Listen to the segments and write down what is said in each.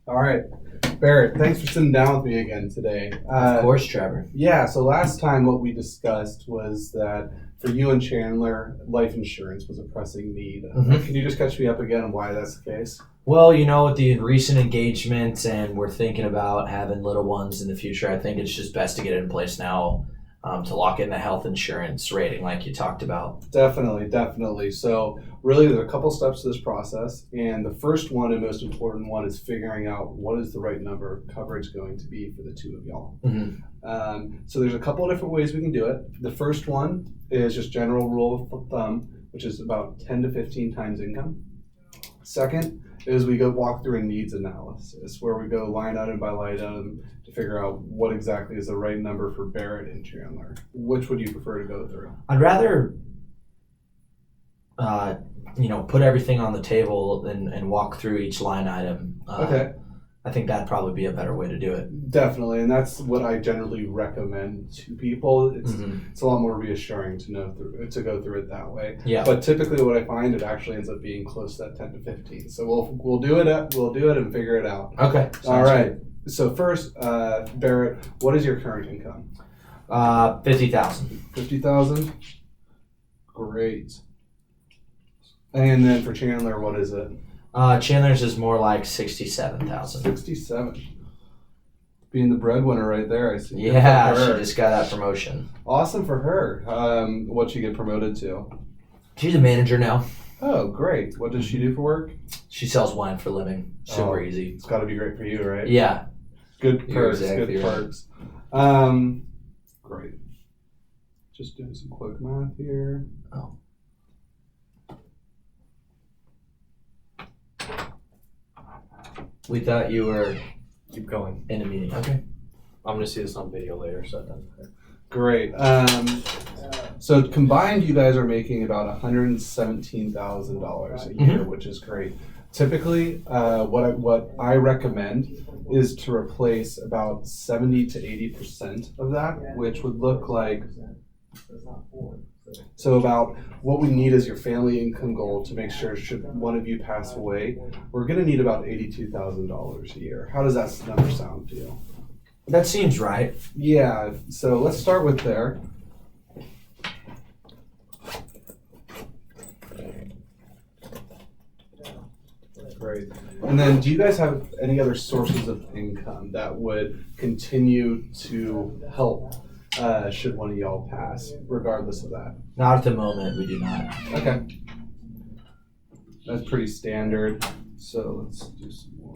All right. Barrett, thanks for sitting down with me again today. Of course, Trevor. Yeah, so last time what we discussed was that for you and Chandler, life insurance was a pressing need. Mhm. Can you just catch me up again on why that's the case? Well, with the recent engagement and we're thinking about having little ones in the future, I think it's just best to get it in place now to lock in the health insurance rating like you talked about. Definitely, definitely. So, really, there's a couple steps to this process, and the first one and most important one is figuring out what is the right number of coverage going to be for the two of y'all. So, there's a couple of different ways we can do it. The first one is just general rule of thumb, which is about 10 to 15 times income. Second is we go walk through a needs analysis where we go line item by line item to figure out what exactly is the right number for Barrett and Chandler. Which would you prefer to go through? I'd rather, put everything on the table and walk through each line item. Okay. I think that'd probably be a better way to do it. Definitely, and that's what I generally recommend to people. It's Mhm. it's a lot more reassuring to go through it that way. Yeah. But typically, what I find it actually ends up being close to that 10 to 15. So we'll do it and figure it out. Okay. All right. So first, Barrett, what is your current income? 50,000. 50,000. Great. And then for Chandler, what is it? Chandler's is more like 67,000. 67. Being the breadwinner right there, I see. Good Yeah, for she her. just got that promotion. Awesome for her. What'd she get promoted to? She's a manager now. Oh, great. What does she do for work? She sells wine for a living. Super Oh. easy. It's got to be great for you, right? Yeah. Good You're perks. exactly Good right. perks. Great. Just doing some quick math here. Oh. We thought you were Keep going. in a meeting. Okay. I'm gonna see this on video later, so it doesn't matter. Great. So combined, you guys are making about $117,000 a year, which is great. Typically, what I recommend is to replace about 70 to 80% of that, which would look like. So about what we need is your family income goal to make sure should one of you pass away, we're going to need about $82,000 a year. How does that number sound to you? That seems right. Yeah, so let's start with there. Great. And then do you guys have any other sources of income that would continue to help should one of y'all pass, regardless of that? Not at the moment, we do not. Okay. That's pretty standard. So let's do some more.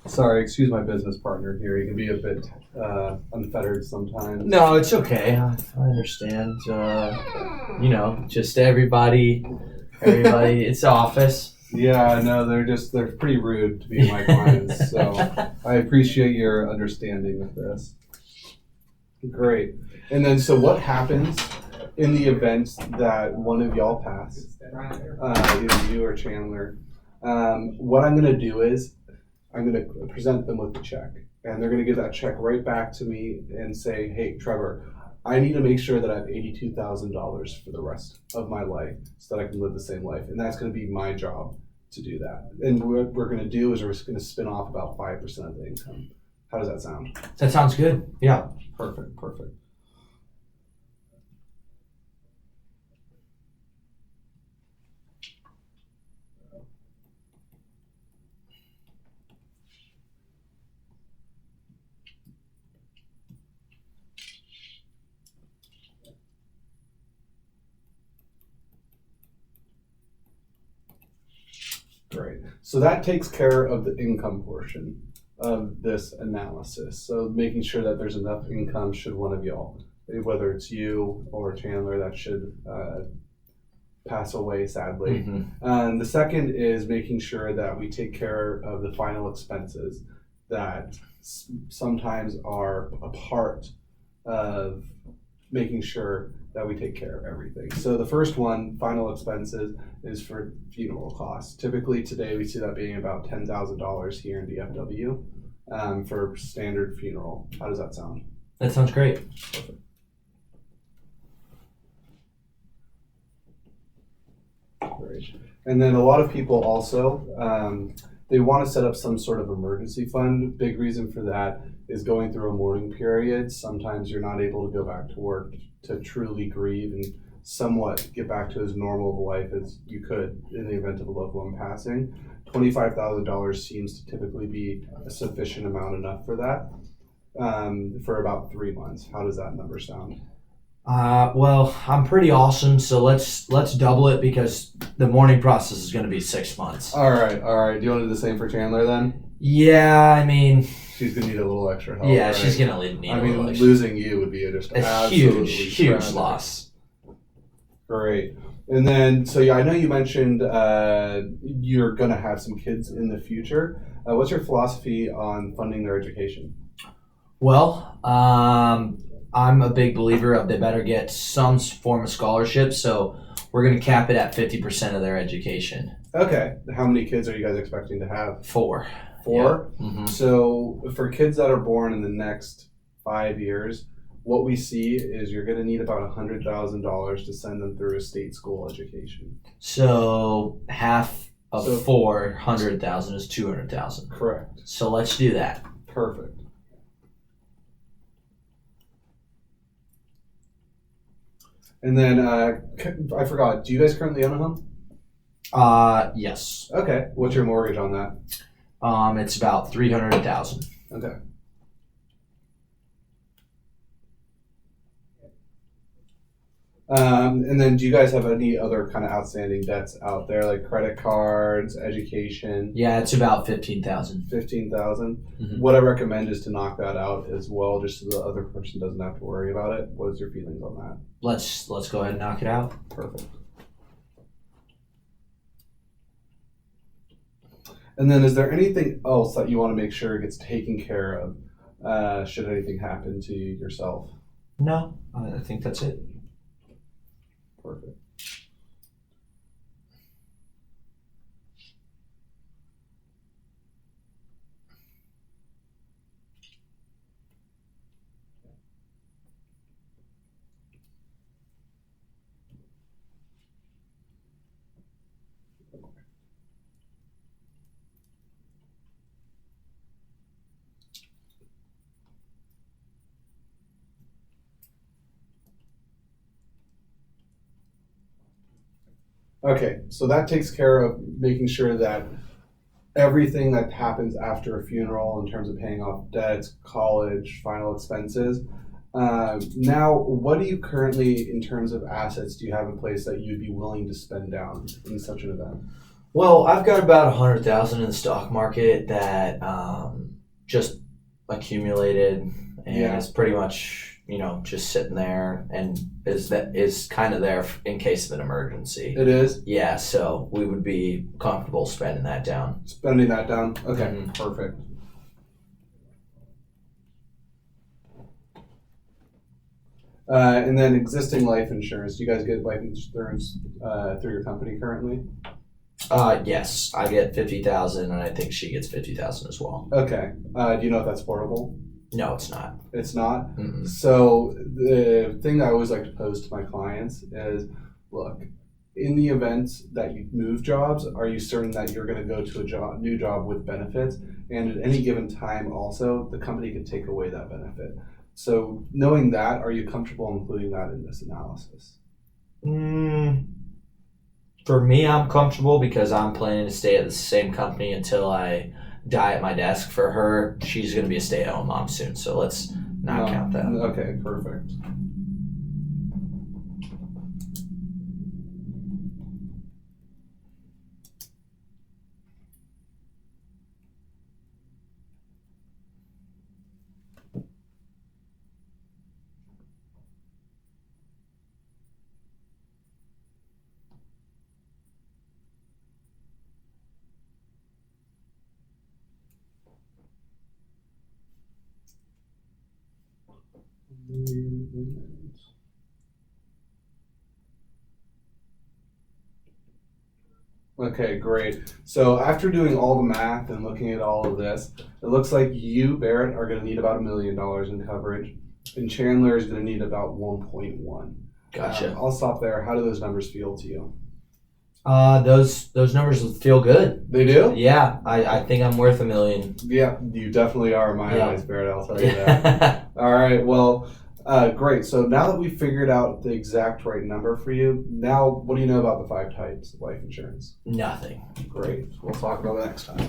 Sorry, excuse my business partner here. He can be a bit unfettered sometimes. No, it's okay. I understand. Just everybody, it's office. Yeah, I know they're pretty rude to be my clients. So I appreciate your understanding with this. Great. And then, so what happens in the event that one of y'all pass, either you or Chandler? What I'm going to do is I'm going to present them with the check, and they're going to give that check right back to me and say, "Hey, Trevor, I need to make sure that I have $82,000 for the rest of my life so that I can live the same life," and that's going to be my job to do that. And what we're going to do is we're just going to spin off about 5% of the income. How does that sound? That sounds good. Yeah. Perfect, perfect. Great. So that takes care of the income portion of this analysis. So making sure that there's enough income should one of y'all, whether it's you or Chandler, that should pass away, sadly. Mhm. The second is making sure that we take care of the final expenses that sometimes are a part of making sure that we take care of everything. So the first one, final expenses, is for funeral costs. Typically today we see that being about $10,000 here in DFW for standard funeral. How does that sound? That sounds great. And then a lot of people also, they want to set up some sort of emergency fund. Big reason for that is going through a mourning period. Sometimes you're not able to go back to work to truly grieve and somewhat get back to as normal of a life as you could in the event of a loved one passing. $25,000 seems to typically be a sufficient amount enough for that, for about 3 months. How does that number sound? Well, I'm pretty awesome, so let's double it because the mourning process is going to be 6 months. All right. Do you want to do the same for Chandler then? Yeah, I mean, She's gonna need a little extra help. yeah, right? she's going to need I a mean, little extra. losing you would be just A absolutely huge tragic. loss. Great. And then, so yeah, I know you mentioned you're gonna have some kids in the future. What's your philosophy on funding their education? Well, I'm a big believer of they better get some form of scholarship, so we're going to cap it at 50% of their education. Okay. How many kids are you guys expecting to have? 4. 4? Yeah. Mm-hmm. So for kids that are born in the next 5 years, what we see is you're going to need about $100,000 to send them through a state school education. So half of So- 400,000 is 200,000. Correct. So let's do that. Perfect. And then I forgot. Do you guys currently own a home? Yes. Okay. What's your mortgage on that? It's about 300,000. Okay. And then do you guys have any other kind of outstanding debts out there, like credit cards, education? Yeah, it's about 15,000. 15,000. Mhm. What I recommend is to knock that out as well, just so the other person doesn't have to worry about it. What is your feelings on that? Let's go ahead and knock it out. Perfect. And then is there anything else that you want to make sure gets taken care of should anything happen to yourself? No, I think that's it. Perfect. Okay, so that takes care of making sure that everything that happens after a funeral in terms of paying off debts, college, final expenses. Now, what do you currently, in terms of assets, do you have in place that you'd be willing to spend down in such an event? Well, I've got about 100,000 in the stock market that just accumulated, and Yeah. it's pretty much just sitting there, and is kind of there in case of an emergency. It is Yeah, so we would be comfortable spending that down. spending that down. Okay, Mhm. perfect. And then existing life insurance. Do you guys get life insurance through your company currently? Yes, I get 50,000, and I think she gets 50,000 as well. Okay. Do you know if that's portable? No, it's not. It's not. Mm-mm. So the thing I always like to pose to my clients is, look, in the event that you move jobs, are you certain that you're going to go to a new job with benefits? And at any given time, also, the company can take away that benefit. So knowing that, are you comfortable including that in this analysis? For me, I'm comfortable because I'm planning to stay at the same company until I die at my desk. For her, she's going to be a stay-at-home mom soon, so let's not count that. Okay, perfect. Okay, great. So after doing all the math and looking at all of this, it looks like you, Barrett, are going to need about $1 million in coverage, and Chandler is going to need about 1.1. Gotcha. I'll stop there. How do those numbers feel to you? Those numbers feel good. They do? Yeah, I think I'm worth $1 million. Yeah, you definitely are in my Yeah. eyes, Barrett. I'll tell you that. All right. Well, great. So now that we've figured out the exact right number for you, now what do you know about the 5 types of life insurance? Nothing. Great. We'll talk about it next time.